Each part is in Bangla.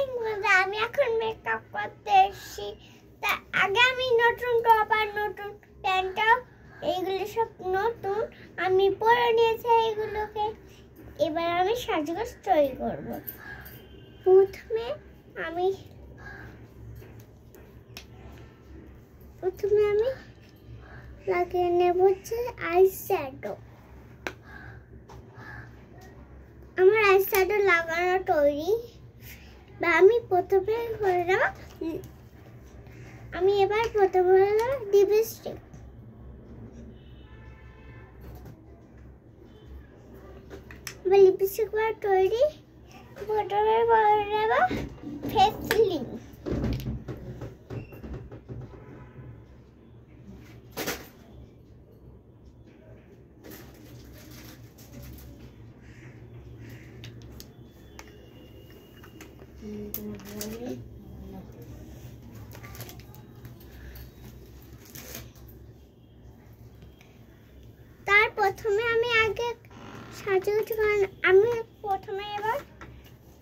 মর্নিং বন্ধুরা, আমি এখন মেকআপ করতে এসেছি। তা আগে আমি নতুন টপ আর নতুন প্যান্টটাও এইগুলো সব নতুন আমি পরে নিয়েছি এইগুলোকে। এবার আমি সাজগোজ তৈরি করব। প্রথমে আমি লাগিয়ে নেব হচ্ছে আইশ্যাডো। আমার আইশ্যাডো লাগানো তৈরি। বা আমি প্রথমে করে নেব, আমি এবার প্রথমে লিপস্টিক। লিপস্টিক তৈরি। প্রথমে করে নেব ফেসলিং। তার প্রথমে আমি আগে সাজগোজ করে আমি প্রথমে এবার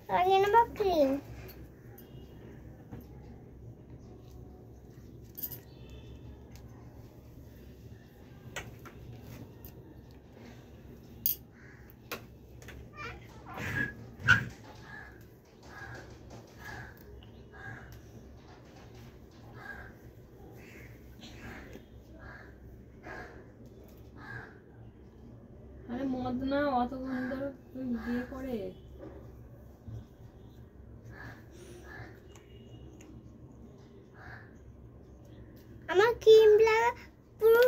লাগিয়ে নেব ক্রিম। আরে মদ না অতক্ষণ ধরে তুই বিয়ে করে আমার ক্রিম লাগা পুরো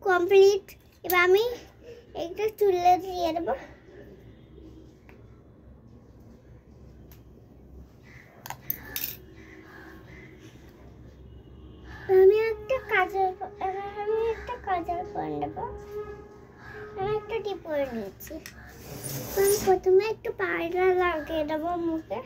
কমপ্লিট। এবার আমি একটা চুলে দিয়ে দেবো। আমি একটা কাজল করে নেব। আমি একটা টিপ করে নিয়েছি। আমি প্রথমে একটু পাউডার লাগিয়ে দেবো মুখে।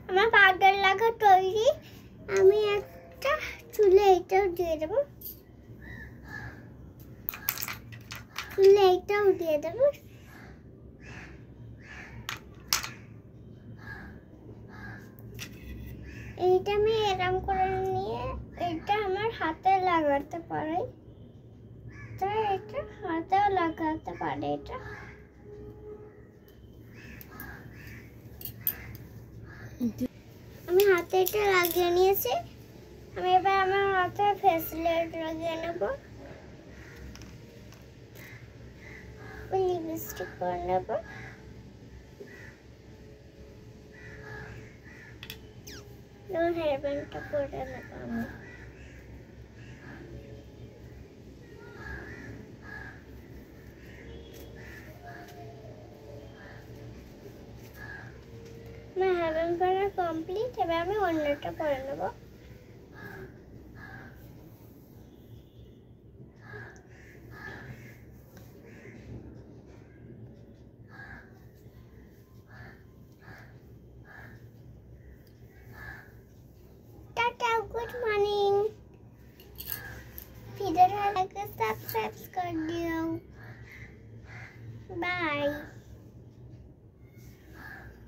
আমার পাউডার লাগা তৈরি। আমি একটা চুলে এটাও দিয়ে দেবো। চুলে এটাও দিয়ে দেবো। এইটা আমি এরকম করে নিয়ে এটা আমার হাতে লাগাতে পারি। তাই এটা হাতেও লাগাতে পারি। এটা আমি হাতে এটা লাগিয়ে নিয়েছি। আমি এবার আমার হাতে ফেসলেট লাগিয়ে নেব। লিপস্টিক করে নেব। হেয়ার ব্যান্ডটা করে নেব আমি। আমার হেয়ার ব্যান্ড করা কমপ্লিট। এবার আমি অন্যটা করে নেব। Good morning. वीडियो अच्छा लगे सब्सक्राइब कर दियो। बाय।